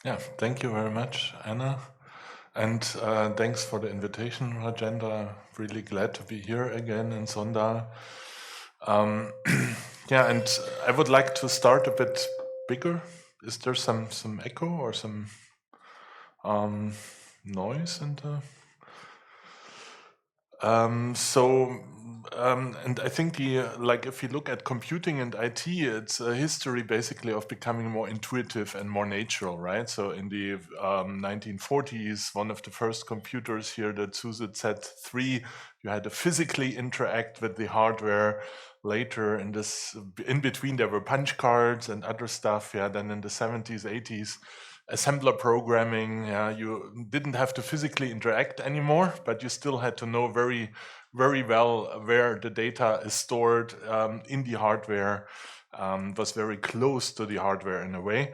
Yeah, thank you very much, Anna. And thanks for the invitation, Rajendra. Really glad to be here again in Sondal. Yeah, and I would like to start a bit bigger. Is there some echo or some um, noise in the and I think like if you look at computing and IT, it's a history basically of becoming more intuitive and more natural, right? So in the 1940s, one of the first computers here, the SUSE Z3, you had to physically interact with the hardware. Later in between, there were punch cards and other stuff. Yeah, then in the 70s, 80s, assembler programming, you didn't have to physically interact anymore, but you still had to know very, very well where the data is stored in the hardware, was very close to the hardware in a way.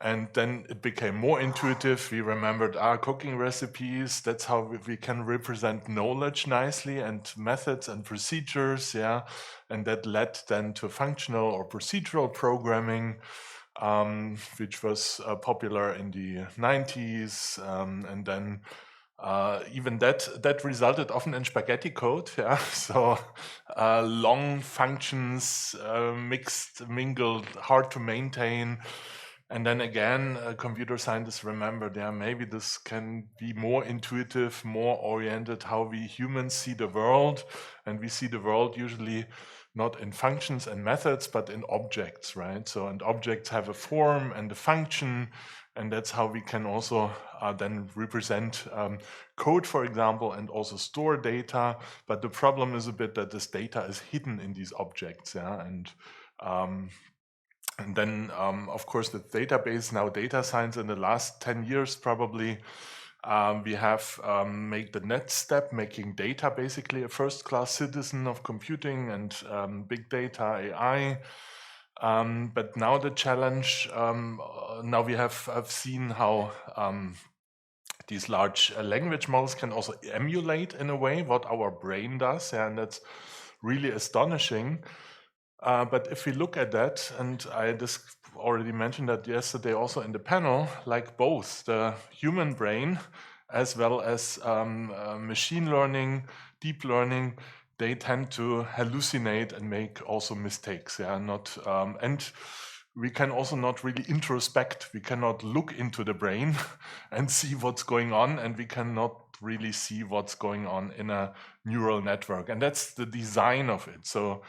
And then it became more intuitive. We remembered our cooking recipes. That's how we can represent knowledge nicely and methods and procedures. Yeah. And that led then to functional or procedural programming, which was popular in the 90s. And then even that resulted often in spaghetti code. Yeah. So long functions, mixed, mingled, hard to maintain. And then again, computer scientists remembered, yeah, maybe this can be more intuitive, more oriented how we humans see the world. And we see the world usually not in functions and methods, but in objects, right? So, and objects have a form and a function, and that's how we can also then represent code, for example, and also store data. But the problem is a bit that this data is hidden in these objects, yeah, um, and then, of course, the database, now data science in the last 10 years probably, we have made the next step, making data basically a first-class citizen of computing and big data, AI. But now the challenge, now we have seen how these large language models can also emulate in a way what our brain does, yeah, and that's really astonishing. But if we look at that, and I just already mentioned that yesterday also in the panel, like both the human brain as well as machine learning, deep learning, they tend to hallucinate and make also mistakes. Yeah, not and we can also not really introspect. We cannot look into the brain and see what's going on, and we cannot really see what's going on in a neural network. And that's the design of it. So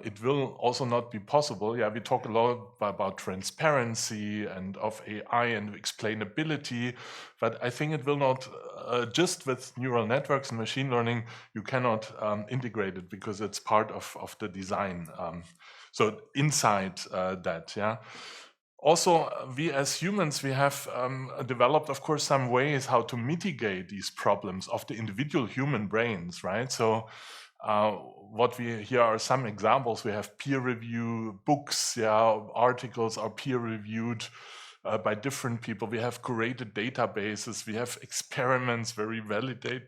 it will also not be possible. Yeah, we talk a lot about transparency and of AI and explainability, but I think it will not, just with neural networks and machine learning, you cannot integrate it because it's part of the design. So inside that, yeah. Also, we as humans, we have developed, of course, some ways how to mitigate these problems of the individual human brains, right? So what we here are some examples. We have peer review books, yeah, articles are peer reviewed by different people. We have curated databases. We have experiments where we validate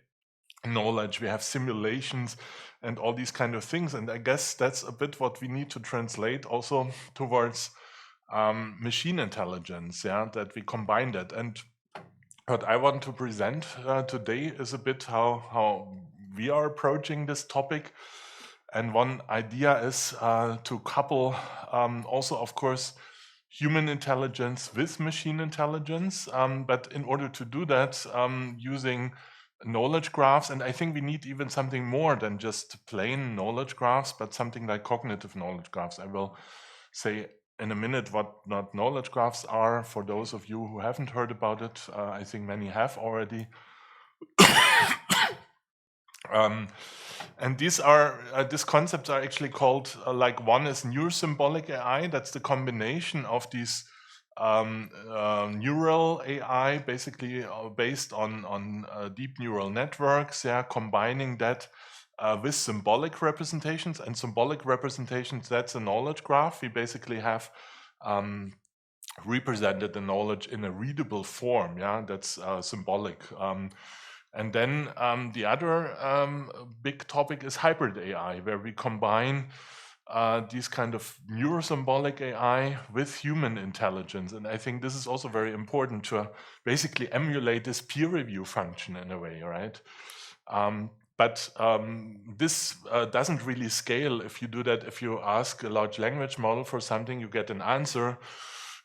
knowledge. We have simulations and all these kind of things. And I guess that's a bit what we need to translate also towards machine intelligence. Yeah, that we combine that. And what I want to present today is a bit how we are approaching this topic. And one idea is to couple also, of course, human intelligence with machine intelligence. But in order to do that, using knowledge graphs, and I think we need even something more than just plain knowledge graphs, but something like cognitive knowledge graphs. I will say in a minute what not knowledge graphs are for those of you who haven't heard about it. I think many have already. Um, and these concepts are actually called like one is neurosymbolic AI. That's the combination of these neural AI, basically based on deep neural networks. Yeah, combining that with symbolic representations. And symbolic representations, that's a knowledge graph. We basically have represented the knowledge in a readable form. Yeah, that's symbolic. And then the other big topic is hybrid AI, where we combine these kind of neurosymbolic AI with human intelligence. And I think this is also very important to basically emulate this peer review function in a way, right? But this doesn't really scale if you do that. If you ask a large language model for something, you get an answer,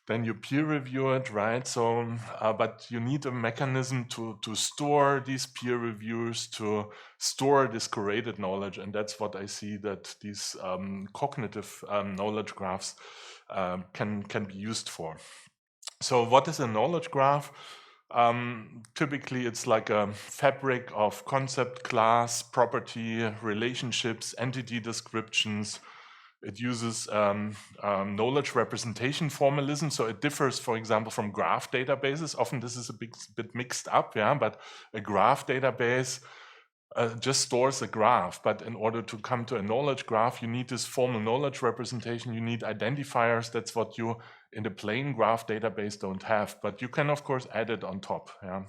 then you peer review it, right? So, but you need a mechanism to store these peer reviews, to store this curated knowledge, and that's what I see that these cognitive knowledge graphs can be used for. So, what is a knowledge graph? Typically, it's like a fabric of concept, class, property, relationships, entity descriptions. It uses knowledge representation formalism, so it differs, for example, from graph databases. Often this is a bit mixed up, yeah, but a graph database just stores a graph, but in order to come to a knowledge graph, you need this formal knowledge representation, you need identifiers. That's what you in the plain graph database don't have, but you can of course add it on top. Yeah.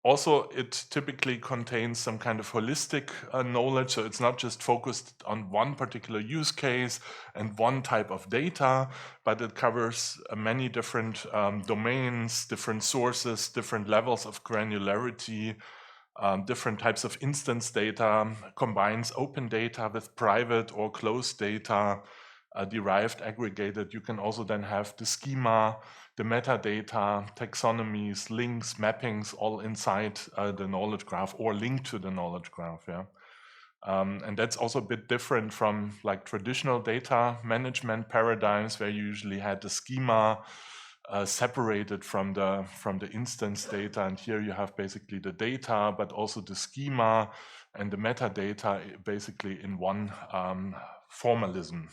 Also, it typically contains some kind of holistic knowledge, so it's not just focused on one particular use case and one type of data, but it covers many different domains, different sources, different levels of granularity, different types of instance data, combines open data with private or closed data, derived, aggregated. You can also then have the schema, the metadata, taxonomies, links, mappings, all inside the knowledge graph or linked to the knowledge graph. Yeah. And that's also a bit different from like traditional data management paradigms where you usually had the schema separated from the instance data, and here you have basically the data, but also the schema and the metadata basically in one formalism.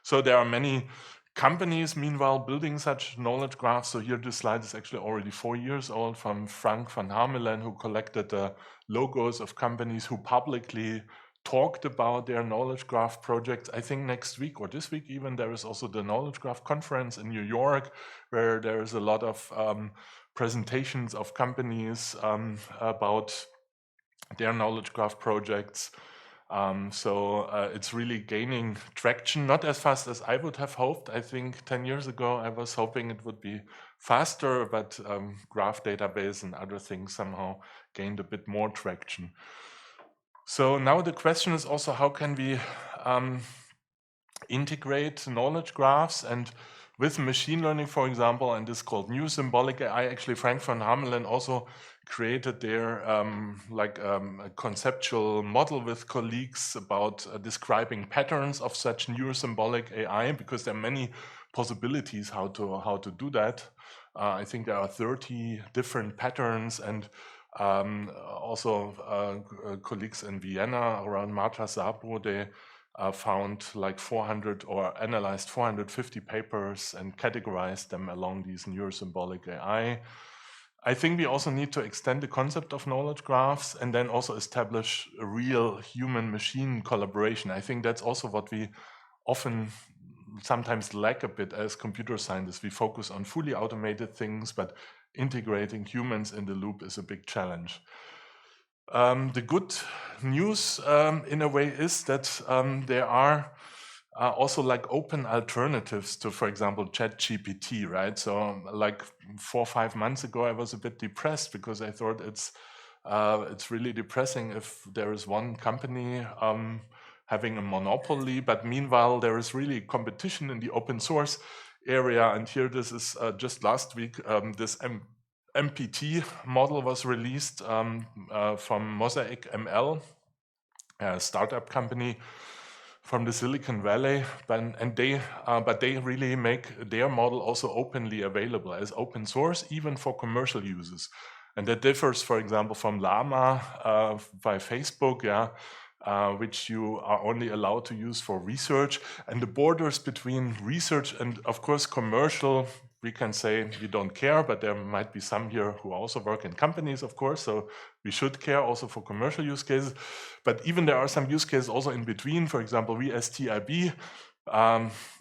So there are many companies, meanwhile, building such knowledge graphs. So here this slide is actually already 4 years old from Frank van Hamelen, who collected the logos of companies who publicly talked about their knowledge graph projects. I think next week or this week even, there is also the knowledge graph conference in New York, where there is a lot of presentations of companies about their knowledge graph projects. So it's really gaining traction, not as fast as I would have hoped. I think 10 years ago I was hoping it would be faster, but graph database and other things somehow gained a bit more traction. So now the question is also, how can we integrate knowledge graphs? And with machine learning, for example, and this is called new symbolic AI, actually Frank van Hamelen also created their a conceptual model with colleagues about describing patterns of such new symbolic AI, because there are many possibilities how to do that. I think there are 30 different patterns, and also colleagues in Vienna around Marta Szabó, they found like 400 or analyzed 450 papers and categorized them along these neurosymbolic AI. I think we also need to extend the concept of knowledge graphs and then also establish a real human-machine collaboration. I think that's also what we often sometimes lack a bit as computer scientists. We focus on fully automated things, but integrating humans in the loop is a big challenge. The good news in a way is that there are also like open alternatives to, for example, ChatGPT, right? So like 4 or 5 months ago, I was a bit depressed because I thought it's really depressing if there is one company having a monopoly, but meanwhile there is really competition in the open source area. And here this is just last week, this MPT model was released from Mosaic ML, a startup company from the Silicon Valley, but they really make their model also openly available as open source, even for commercial uses. And that differs, for example, from Llama by Facebook, yeah, which you are only allowed to use for research. And the borders between research and, of course, commercial, we can say we don't care, but there might be some here who also work in companies, of course, so we should care also for commercial use cases. But even there are some use cases also in between. For example, we as TIB,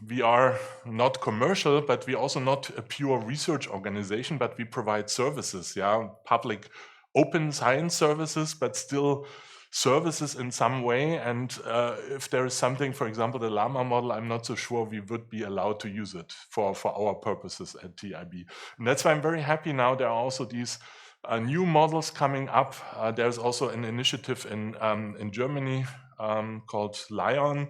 we are not commercial, but we also not a pure research organization, but we provide services, yeah, public open science services, but still services in some way. And if there is something, for example, the Llama model, I'm not so sure we would be allowed to use it for our purposes at TIB. And that's why I'm very happy now there are also these new models coming up. There's also an initiative in Germany called Lion.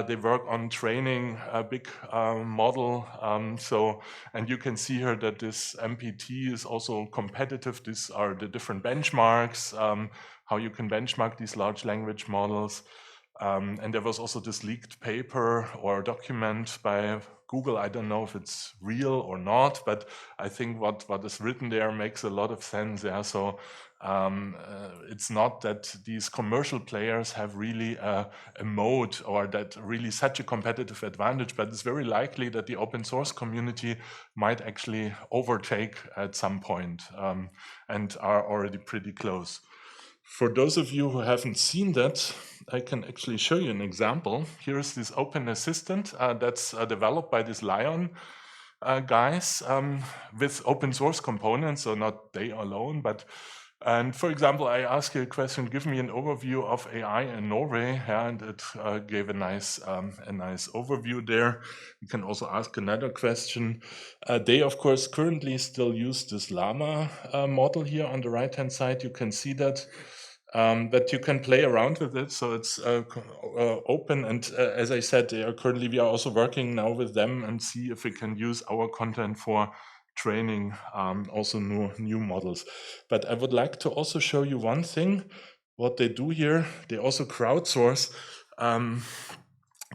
They work on training a big model. And you can see here that this MPT is also competitive. These are the different benchmarks, how you can benchmark these large language models. And there was also this leaked paper or document by Google. I don't know if it's real or not, but I think what is written there makes a lot of sense. Yeah, so it's not that these commercial players have really a mode or that really such a competitive advantage, but it's very likely that the open source community might actually overtake at some point and are already pretty close. For those of you who haven't seen that, I can actually show you an example. Here's this open assistant that's developed by this Lion guys with open source components, so not they alone, but and for example, I asked you a question, give me an overview of AI in Norway, and it gave a nice overview there. You can also ask another question. They, of course, currently still use this Llama model here on the right-hand side. You can see that. But you can play around with it, so it's open. And as I said, we are also working now with them and see if we can use our content for training also new models. But I would like to also show you one thing. What they do here, they also crowdsource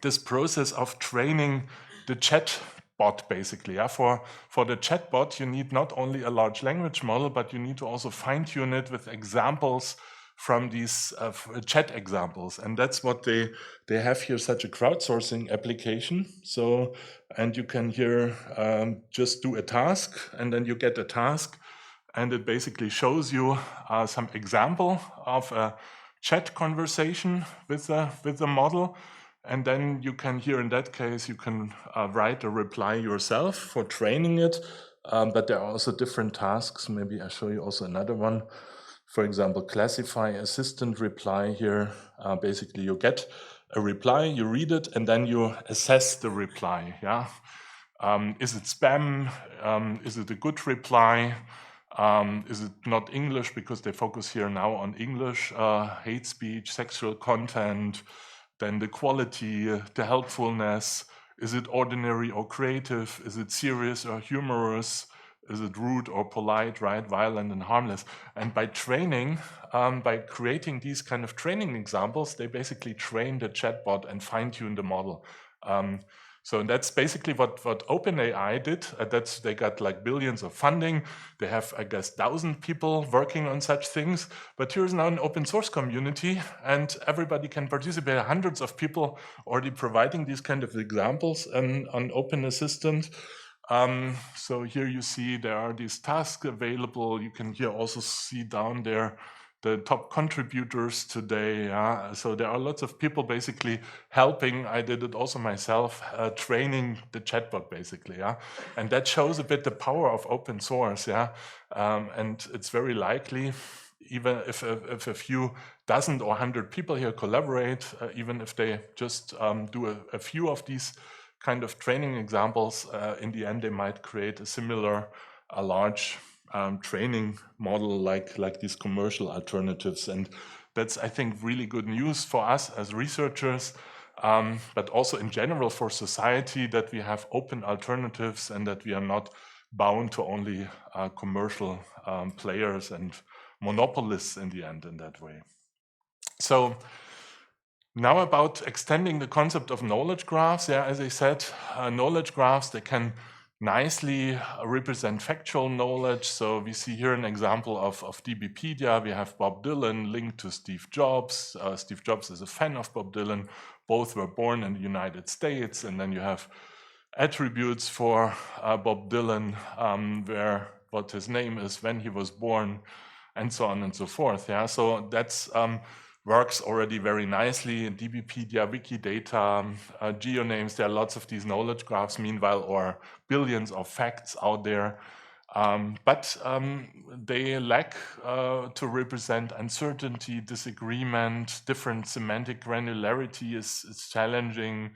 this process of training the chat bot, basically. Yeah? For the chatbot, you need not only a large language model, but you need to also fine-tune it with examples from these chat examples. And that's what they have here, such a crowdsourcing application. So, and you can here just do a task, and then you get a task, and it basically shows you some example of a chat conversation with the model. And then you can here, in that case, you can write a reply yourself for training it. But there are also different tasks. Maybe I'll show you also another one. For example, classify assistant reply here. Basically, you get a reply, you read it, and then you assess the reply. Yeah, is it spam? Is it a good reply? Is it not English, because they focus here now on English, hate speech, sexual content, then the quality, the helpfulness. Is it ordinary or creative? Is it serious or humorous? Is it rude or polite, right? Violent and harmless. And by training, by creating these kind of training examples, they basically train the chatbot and fine-tune the model. So that's basically what OpenAI did. They got like billions of funding. They have, I guess, 1,000 people working on such things. But here's now an open source community, and everybody can participate. Hundreds of people already providing these kind of examples on Open Assistant. So here you see there are these tasks available. You can here also see down there the top contributors today. So there are lots of people basically helping. I did it also myself, training the chatbot basically. And that shows a bit the power of open source. And it's very likely, even if a few dozen or 100 people here collaborate, even if they just do a few of these kind of training examples, in the end they might create a similar, large training model like these commercial alternatives. And that's, I think, really good news for us as researchers, but also in general for society, that we have open alternatives and that we are not bound to only commercial players and monopolists in the end in that way. So now about extending the concept of knowledge graphs. As I said, knowledge graphs, they can nicely represent factual knowledge. So we see here an example of DBpedia. We have Bob Dylan linked to Steve Jobs. Steve Jobs is a fan of Bob Dylan. Both were born in the United States. And then you have attributes for Bob Dylan, where what his name is, when he was born, and so on and so forth. So that's works already very nicely in DBpedia, Wikidata, GeoNames. There are lots of these knowledge graphs, meanwhile, or billions of facts out there. But they lack to represent uncertainty, disagreement, different semantic granularity is challenging,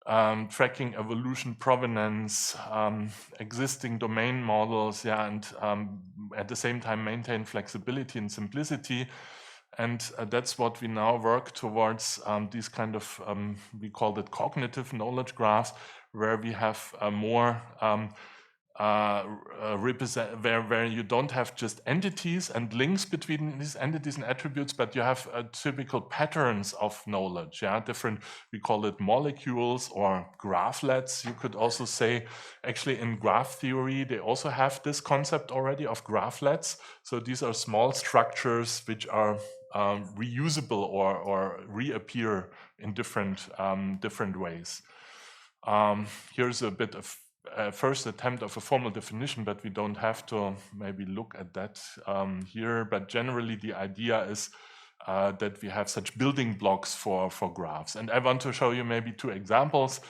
tracking evolution provenance, existing domain models, yeah, and at the same time maintain flexibility and simplicity. And that's what we now work towards, these kind of, we call it cognitive knowledge graphs, where we have more represent where you don't have just entities and links between these entities and attributes, but you have typical patterns of knowledge. Yeah, different. We call it molecules or graphlets. You could also say, actually, in graph theory, they also have this concept already of graphlets. So these are small structures which are reusable or reappear in different ways. Here's a bit of first attempt of a formal definition, but we don't have to maybe look at that here. But generally, the idea is that we have such building blocks for graphs. And I want to show you maybe two examples.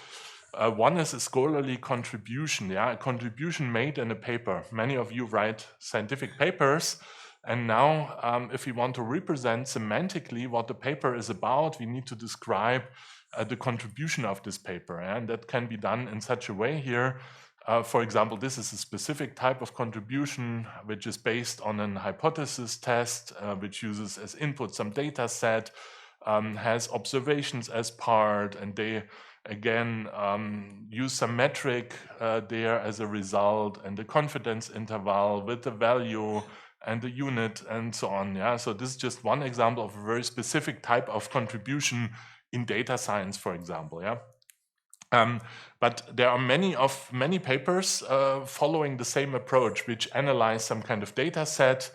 One is a scholarly contribution, yeah, a contribution made in a paper. Many of you write scientific papers. And now, if we want to represent semantically what the paper is about, we need to describe the contribution of this paper. And that can be done in such a way here. For example, this is a specific type of contribution which is based on an hypothesis test, which uses as input some data set, has observations as part, and they again use some metric there as a result, and the confidence interval with the value and the unit and so on. Yeah, so this is just one example of a very specific type of contribution in data science, for example. Yeah. But there are many papers following the same approach, which analyze some kind of data set,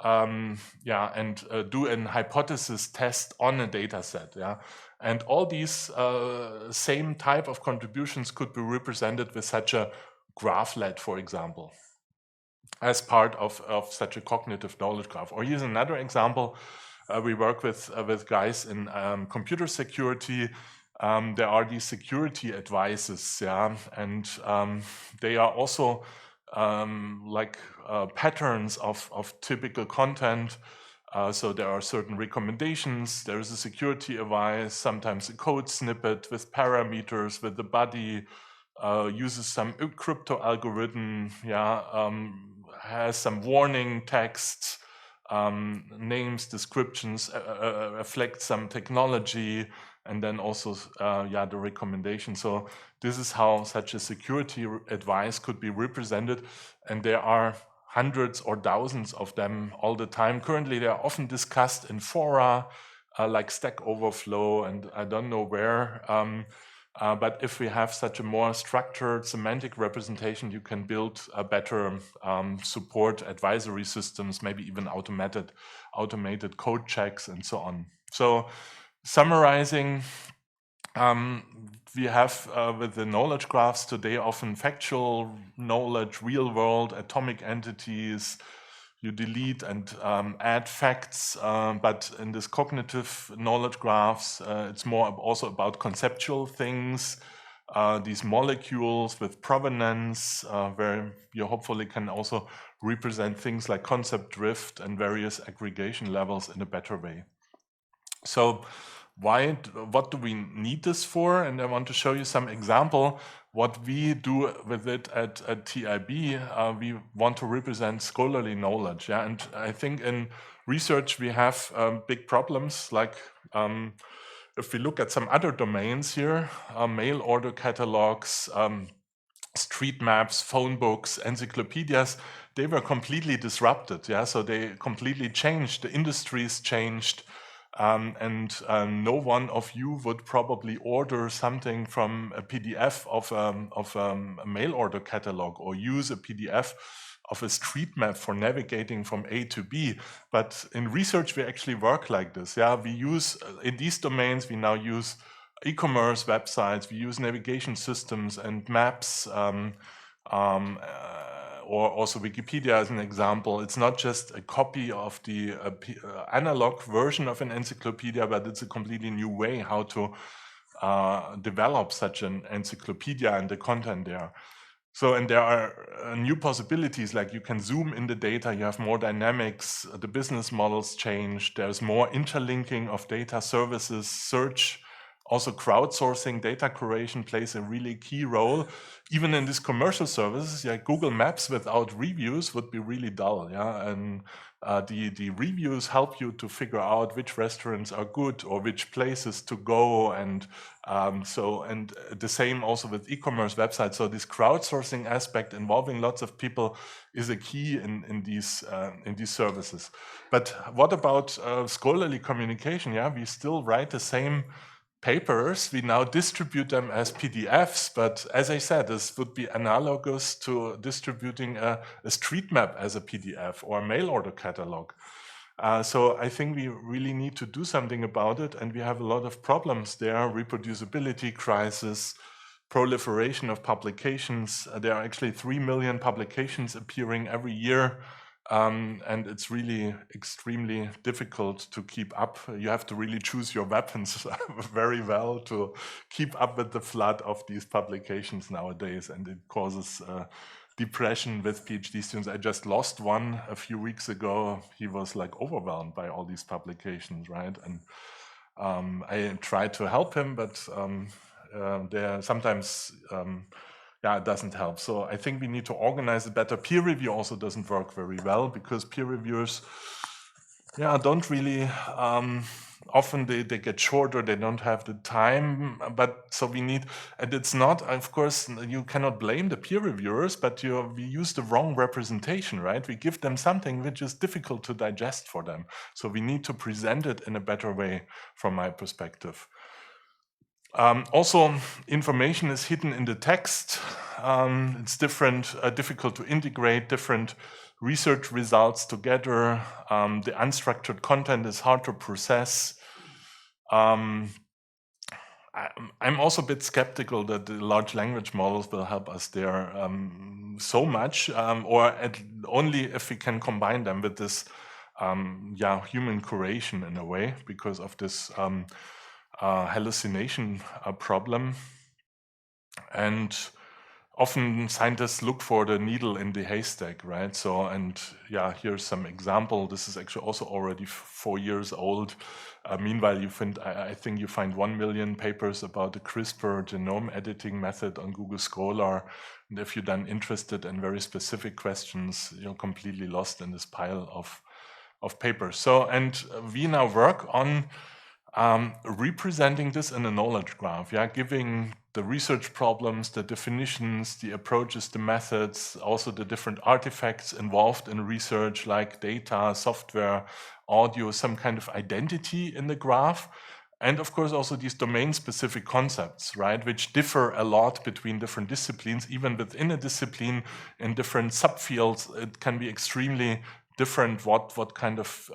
yeah, and do an hypothesis test on a data set. Yeah, and all these same type of contributions could be represented with such a graphlet, for example, as part of such a cognitive knowledge graph. Or here's another example. We work with guys in computer security. There are these security advices, yeah, and they are also like patterns of typical content. So there are certain recommendations. There is a security advice, sometimes a code snippet with parameters, with the body, uses some crypto algorithm, yeah, has some warning text, names, descriptions, reflect some technology, and then also, yeah, the recommendation. So this is how such a security advice could be represented, and there are hundreds or thousands of them all the time. Currently, they are often discussed in fora like Stack Overflow, and I don't know where. But if we have such a more structured semantic representation, you can build a better support advisory systems, maybe even automated code checks and so on. So summarizing, we have with the knowledge graphs today often factual knowledge, real world, atomic entities. You delete and add facts, but in this cognitive knowledge graphs, it's more also about conceptual things, these molecules with provenance, where you hopefully can also represent things like concept drift and various aggregation levels in a better way. So what do we need this for? And I want to show you some example. What we do with it at TIB, we want to represent scholarly knowledge. Yeah, and I think in research we have big problems. Like if we look at some other domains here, mail order catalogs, street maps, phone books, encyclopedias, they were completely disrupted. Yeah, so they completely changed. The industries changed. And no one of you would probably order something from a PDF of a mail order catalog, or use a PDF of a street map for navigating from A to B. But in research, we actually work like this. Yeah, we use in these domains, we now use e-commerce websites, we use navigation systems and maps. Or also Wikipedia as an example. It's not just a copy of the analog version of an encyclopedia, but it's a completely new way how to develop such an encyclopedia and the content there. So, and there are new possibilities, like you can zoom in the data, you have more dynamics, the business models change, there's more interlinking of data services, search, also crowdsourcing, data curation plays a really key role. Even in these commercial services, like Google Maps without reviews would be really dull, yeah, and the reviews help you to figure out which restaurants are good or which places to go, and and the same also with e-commerce websites. So this crowdsourcing aspect involving lots of people is a key in these services. But what about scholarly communication? Yeah, we still write the same papers. We now distribute them as PDFs, but as I said, this would be analogous to distributing a street map as a PDF or a mail order catalog. So I think we really need to do something about it, and we have a lot of problems there: reproducibility crisis, proliferation of publications. There are actually 3 million publications appearing every year, and it's really extremely difficult to keep up. You have to really choose your weapons very well to keep up with the flood of these publications nowadays, and it causes depression with PhD students. I just lost one a few weeks ago. He was like overwhelmed by all these publications, right? And I tried to help him, but there sometimes yeah, it doesn't help. So I think we need to organize it better. Peer review also doesn't work very well, because peer reviewers, yeah, don't really, often they get shorter, they don't have the time, but so we need, and it's not, of course, you cannot blame the peer reviewers, but we use the wrong representation, right? We give them something which is difficult to digest for them. So we need to present it in a better way, from my perspective. Also, information is hidden in the text. It's difficult to integrate different research results together. The unstructured content is hard to process. I'm also a bit skeptical that the large language models will help us there so much, or only if we can combine them with this human curation in a way, because of this hallucination problem. And often scientists look for the needle in the haystack, right? So, and yeah, here's some example. This is actually also already 4 years old. Meanwhile, I think you find 1 million papers about the CRISPR genome editing method on Google Scholar. And if you're then interested in very specific questions, you're completely lost in this pile of papers. So, and we now work on representing this in a knowledge graph, yeah, giving the research problems, the definitions, the approaches, the methods, also the different artifacts involved in research, like data, software, audio, some kind of identity in the graph. And of course, also these domain-specific concepts, right, which differ a lot between different disciplines. Even within a discipline, in different subfields, it can be extremely different what kind of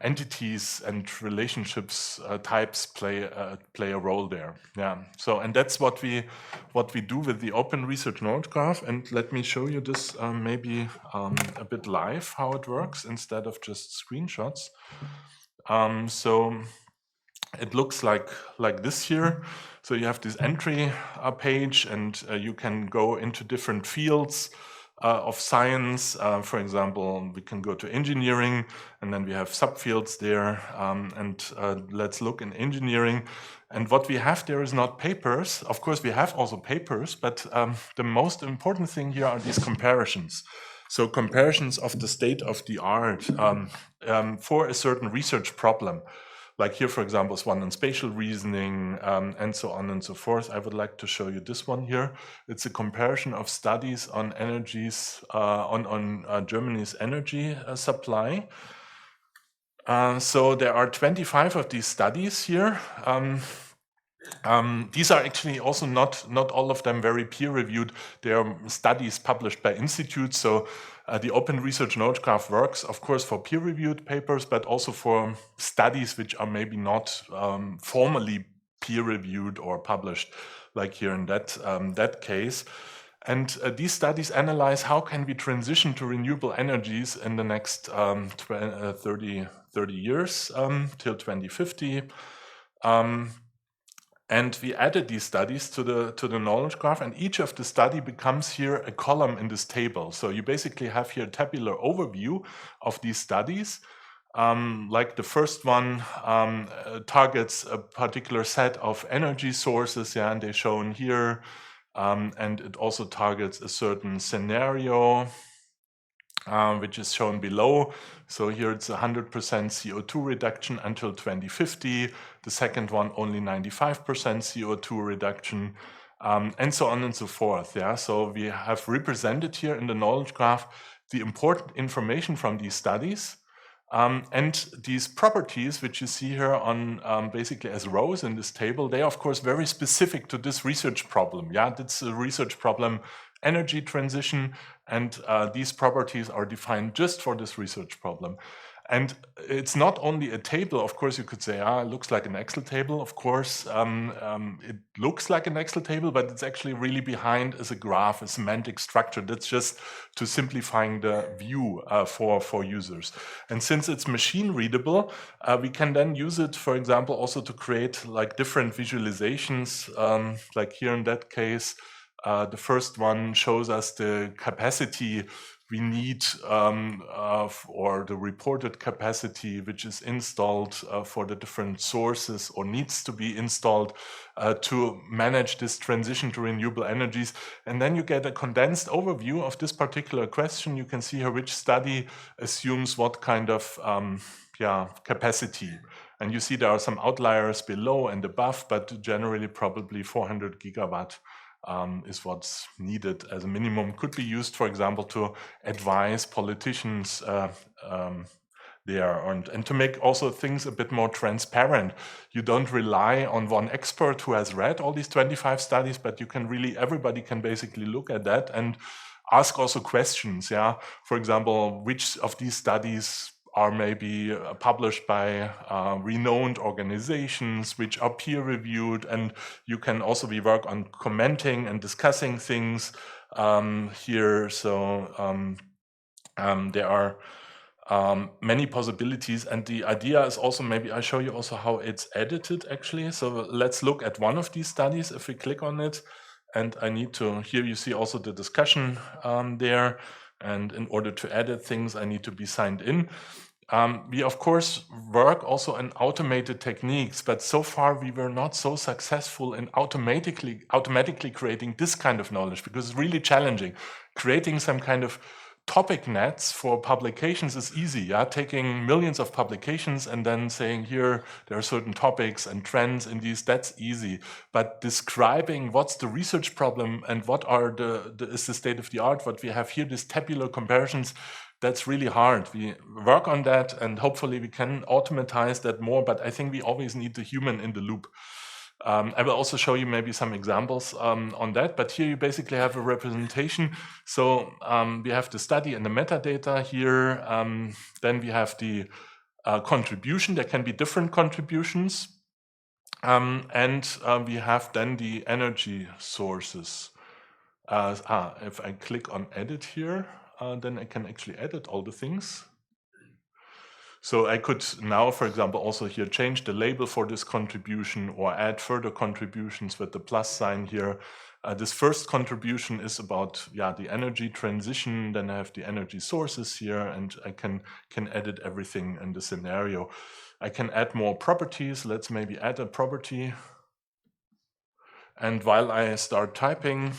entities and relationships types play a role there. Yeah. So, and that's what we do with the Open Research Knowledge Graph. And let me show you this maybe a bit live, how it works, instead of just screenshots. So it looks like this here. So you have this entry page, and you can go into different fields of science. For example, we can go to engineering, and then we have subfields there. Let's look in engineering. And what we have there is not papers. Of course, we have also papers, but the most important thing here are these comparisons. So comparisons of the state of the art for a certain research problem. Like here, for example, is one on spatial reasoning, and so on and so forth. I would like to show you this one here. It's a comparison of studies on energies, on Germany's energy supply. So there are 25 of these studies here. These are actually also not all of them very peer-reviewed. They are studies published by institutes. So the Open Research Knowledge Graph works, of course, for peer-reviewed papers, but also for studies which are maybe not formally peer-reviewed or published, like here in that case. And these studies analyze how can we transition to renewable energies in the next 30 years till 2050. And we added these studies to the knowledge graph, and each of the study becomes here a column in this table. So you basically have here a tabular overview of these studies. Like the first one targets a particular set of energy sources, yeah, and they're shown here. And it also targets a certain scenario, which is shown below. So here it's 100% CO2 reduction until 2050. The second one, only 95% CO2 reduction, and so on and so forth. Yeah, so we have represented here in the knowledge graph the important information from these studies. And these properties, which you see here on basically as rows in this table, they are of course very specific to this research problem. Yeah, it's a research problem, energy transition, and these properties are defined just for this research problem. And it's not only a table. Of course, you could say, it looks like an Excel table. Of course, it looks like an Excel table, but it's actually really behind as a graph, a semantic structure. That's just to simplifying the view for users. And since it's machine readable, we can then use it, for example, also to create like different visualizations. Like here in that case, the first one shows us the capacity we need, or the reported capacity which is installed for the different sources or needs to be installed to manage this transition to renewable energies. And then you get a condensed overview of this particular question. You can see here which study assumes what kind of capacity. And you see there are some outliers below and above, but generally probably 400 gigawatt is what's needed as a minimum. Could be used, for example, to advise politicians there, and to make also things a bit more transparent. You don't rely on one expert who has read all these 25 studies, but you can really, everybody can basically look at that and ask also questions. Yeah, for example, which of these studies are maybe published by renowned organizations, which are peer-reviewed, and you can also work on commenting and discussing things here. So there are many possibilities, and the idea is also, maybe I show you also how it's edited actually. So let's look at one of these studies. If we click on it, and I need to, here you see also the discussion there. And in order to edit things, I need to be signed in. We of course work also in automated techniques, but so far we were not so successful in automatically creating this kind of knowledge, because it's really challenging. Creating some kind of topic nets for publications is easy, yeah, taking millions of publications and then saying here there are certain topics and trends in these, that's easy. But describing what's the research problem and what are is the state of the art, what we have here, these tabular comparisons, that's really hard. We work on that, and hopefully we can automatize that more, but I think we always need the human in the loop. I will also show you maybe some examples on that, but here you basically have a representation. So we have the study and the metadata here. Then we have the contribution. There can be different contributions. And we have then the energy sources. If I click on edit here, then I can actually edit all the things. So I could now, for example, also here change the label for this contribution or add further contributions with the plus sign here. This first contribution is about the energy transition. Then I have the energy sources here, and I can edit everything in the scenario. I can add more properties. Let's maybe add a property. And while I start typing,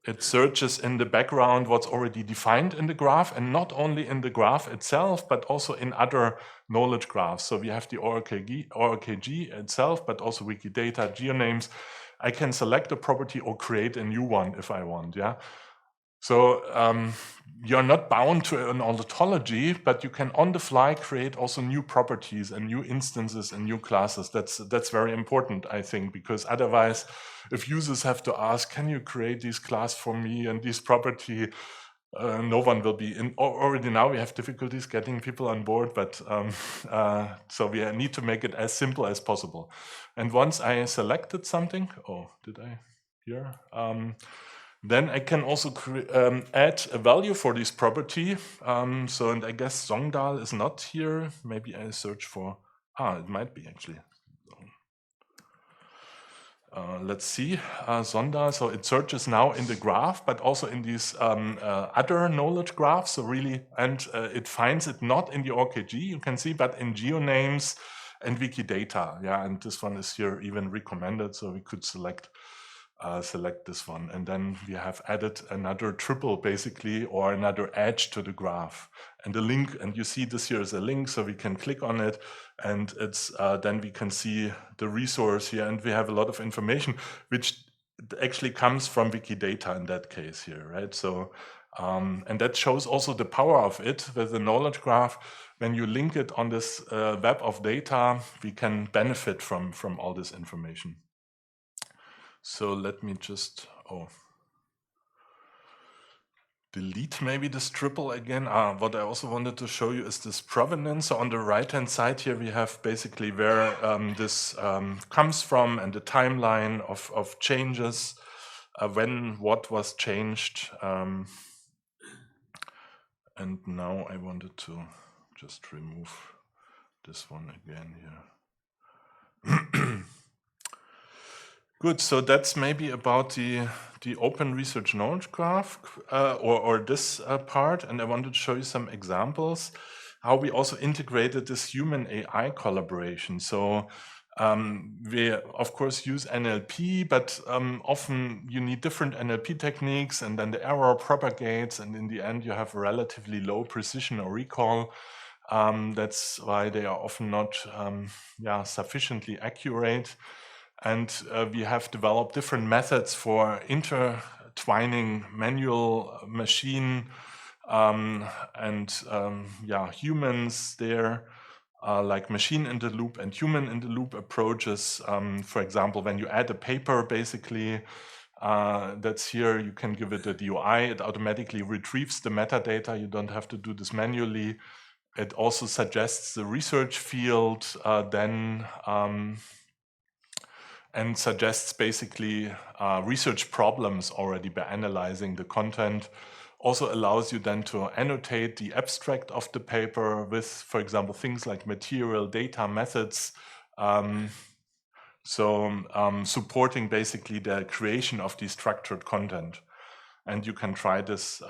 it searches in the background what's already defined in the graph, and not only in the graph itself, but also in other knowledge graphs. So we have the ORKG itself, but also Wikidata, GeoNames. I can select a property or create a new one if I want, yeah? So you're not bound to an ontology, but you can on the fly create also new properties and new instances and new classes. That's very important, I think, because otherwise, if users have to ask, can you create this class for me and this property, no one will be in. Already now we have difficulties getting people on board, but so we need to make it as simple as possible. And once I selected something, did I here? Then I can also add a value for this property. And I guess Songdal is not here. Maybe I search for, it might be actually. let's see, Zonda. So it searches now in the graph, but also in these other knowledge graphs. So really, and it finds it not in the ORKG, you can see, but in geonames and Wikidata. Yeah, and this one is here even recommended, so we could select this one. And then we have added another triple basically, or another edge to the graph. And the link, and you see this here is a link, so we can click on it, and it's then we can see the resource here, and we have a lot of information which actually comes from Wikidata in that case here, right? So and that shows also the power of it with the knowledge graph. When you link it on this web of data, we can benefit from all this information. So let me just delete maybe this triple again. What I also wanted to show you is this provenance. So on the right-hand side here, we have basically where this comes from and the timeline of changes, when what was changed. And now I wanted to just remove this one again here. Good, so that's maybe about the Open Research Knowledge Graph or this part, and I wanted to show you some examples how we also integrated this human AI collaboration. So we of course use NLP, but often you need different NLP techniques, and then the error propagates, and in the end you have relatively low precision or recall. That's why they are often not sufficiently accurate. And we have developed different methods for intertwining manual, machine, and humans there, like machine in the loop and human in the loop approaches. For example, when you add a paper, basically, that's here, you can give it a DOI, it automatically retrieves the metadata, you don't have to do this manually. It also suggests the research field, and suggests basically research problems already by analyzing the content. Also allows you then to annotate the abstract of the paper with, for example, things like material, data, methods. Supporting basically the creation of the structured content. And you can try this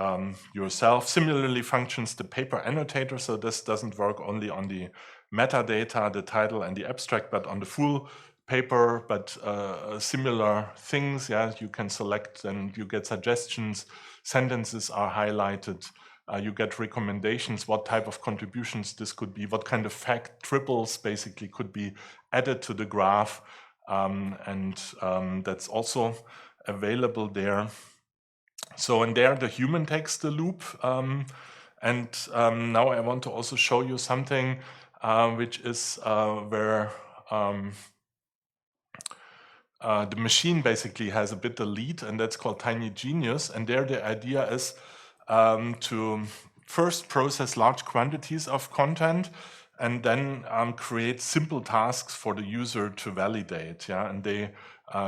yourself. Similarly functions the paper annotator, so this doesn't work only on the metadata, the title and the abstract, but on the full paper, but similar things. Yeah, you can select and you get suggestions, sentences are highlighted, you get recommendations, what type of contributions this could be, what kind of fact triples basically could be added to the graph, and that's also available there. So in there, the human takes the loop. Now I want to also show you something which is where the machine basically has a bit the lead, and that's called Tiny Genius. And there the idea is to first process large quantities of content and then create simple tasks for the user to validate. Yeah, and they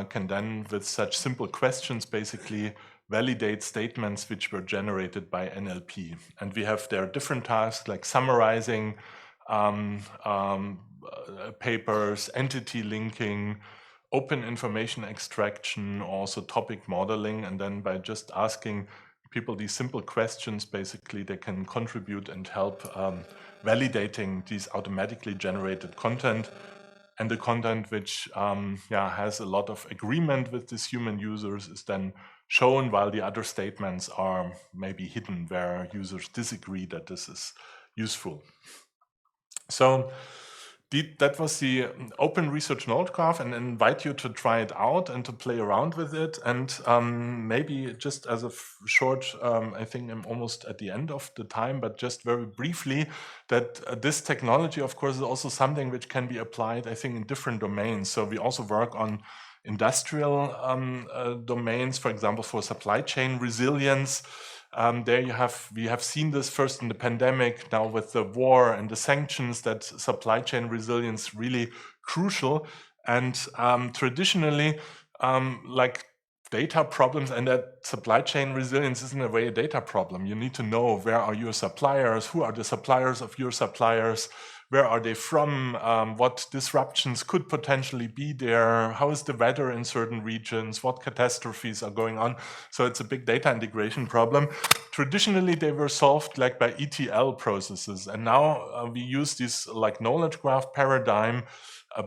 can then, with such simple questions, basically validate statements which were generated by NLP. And we have there different tasks like summarizing papers, entity linking, open information extraction, also topic modeling. And then by just asking people these simple questions, basically they can contribute and help validating these automatically generated content. And the content which has a lot of agreement with these human users is then shown, while the other statements are maybe hidden where users disagree that this is useful. So that was the Open Research Knowledge Graph, and I invite you to try it out and to play around with it. And maybe just as a short, I think I'm almost at the end of the time, but just very briefly, that this technology, of course, is also something which can be applied, I think, in different domains. So we also work on industrial domains, for example, for supply chain resilience. There we have seen this first in the pandemic, now with the war and the sanctions, that supply chain resilience really crucial. And traditionally, like data problems, and that supply chain resilience is in a way a data problem. You need to know where are your suppliers, who are the suppliers of your suppliers, where are they from, what disruptions could potentially be there, how is the weather in certain regions, what catastrophes are going on. So it's a big data integration problem. Traditionally, they were solved like by ETL processes, and now we use this like knowledge graph paradigm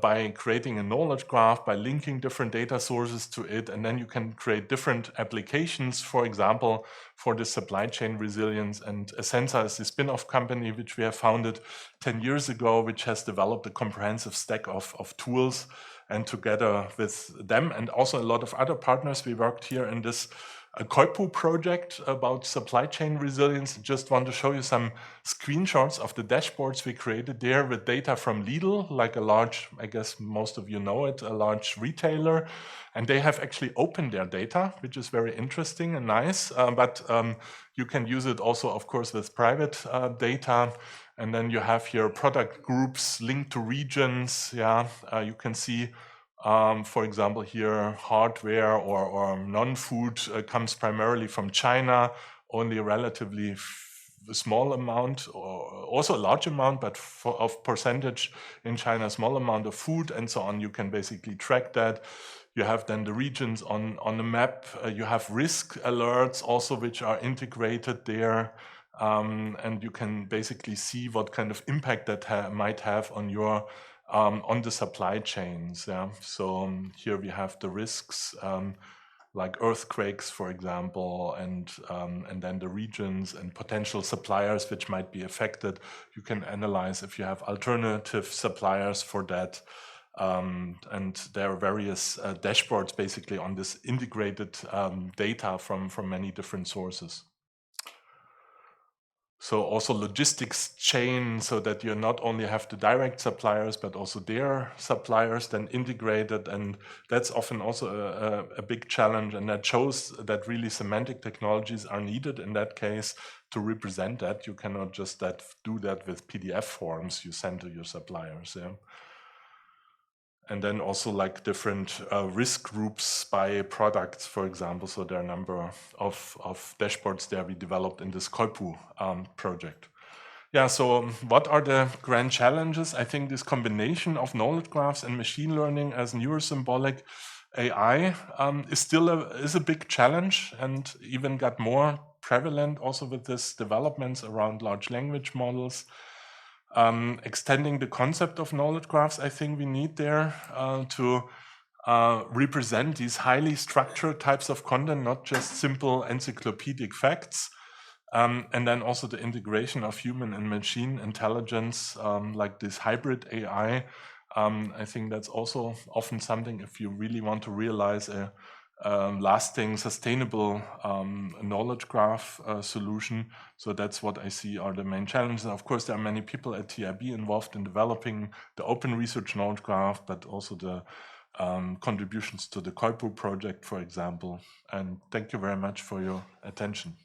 by creating a knowledge graph, by linking different data sources to it, and then you can create different applications, for example, for the supply chain resilience. And Essenza is the spin-off company which we have founded 10 years ago, which has developed a comprehensive stack of tools. And together with them and also a lot of other partners, we worked here in this Koipu project about supply chain resilience. Just want to show you some screenshots of the dashboards we created there with data from Lidl, like a large, I guess most of you know it, a large retailer. And they have actually opened their data, which is very interesting and nice. But you can use it also, of course, with private data. And then you have here product groups linked to regions. Yeah, you can see for example, here hardware or non-food comes primarily from China, only a relatively small amount, or also a large amount, but of percentage in China, small amount of food and so on. You can basically track that. You have then the regions on the map. You have risk alerts also, which are integrated there. And you can basically see what kind of impact that might have on your on the supply chains. Yeah. So here we have the risks like earthquakes, for example, and then the regions and potential suppliers which might be affected. You can analyze if you have alternative suppliers for that. And there are various dashboards basically on this integrated data from many different sources. So also logistics chain, so that you not only have the direct suppliers, but also their suppliers then integrated. And that's often also a big challenge. And that shows that really semantic technologies are needed in that case to represent that. You cannot just do that with PDF forms you send to your suppliers. Yeah. And then also like different risk groups by products, for example. So there are a number of dashboards there we developed in this Koipu project. Yeah, so what are the grand challenges? I think this combination of knowledge graphs and machine learning as neurosymbolic AI is still a big challenge, and even got more prevalent also with these developments around large language models. Extending the concept of knowledge graphs, I think we need there to represent these highly structured types of content, not just simple encyclopedic facts. And then also the integration of human and machine intelligence, like this hybrid AI. I think that's also often something, if you really want to realize a lasting, sustainable knowledge graph solution. So that's what I see are the main challenges. Of course, there are many people at TIB involved in developing the open research knowledge graph, but also the contributions to the Koipu project, for example. And thank you very much for your attention.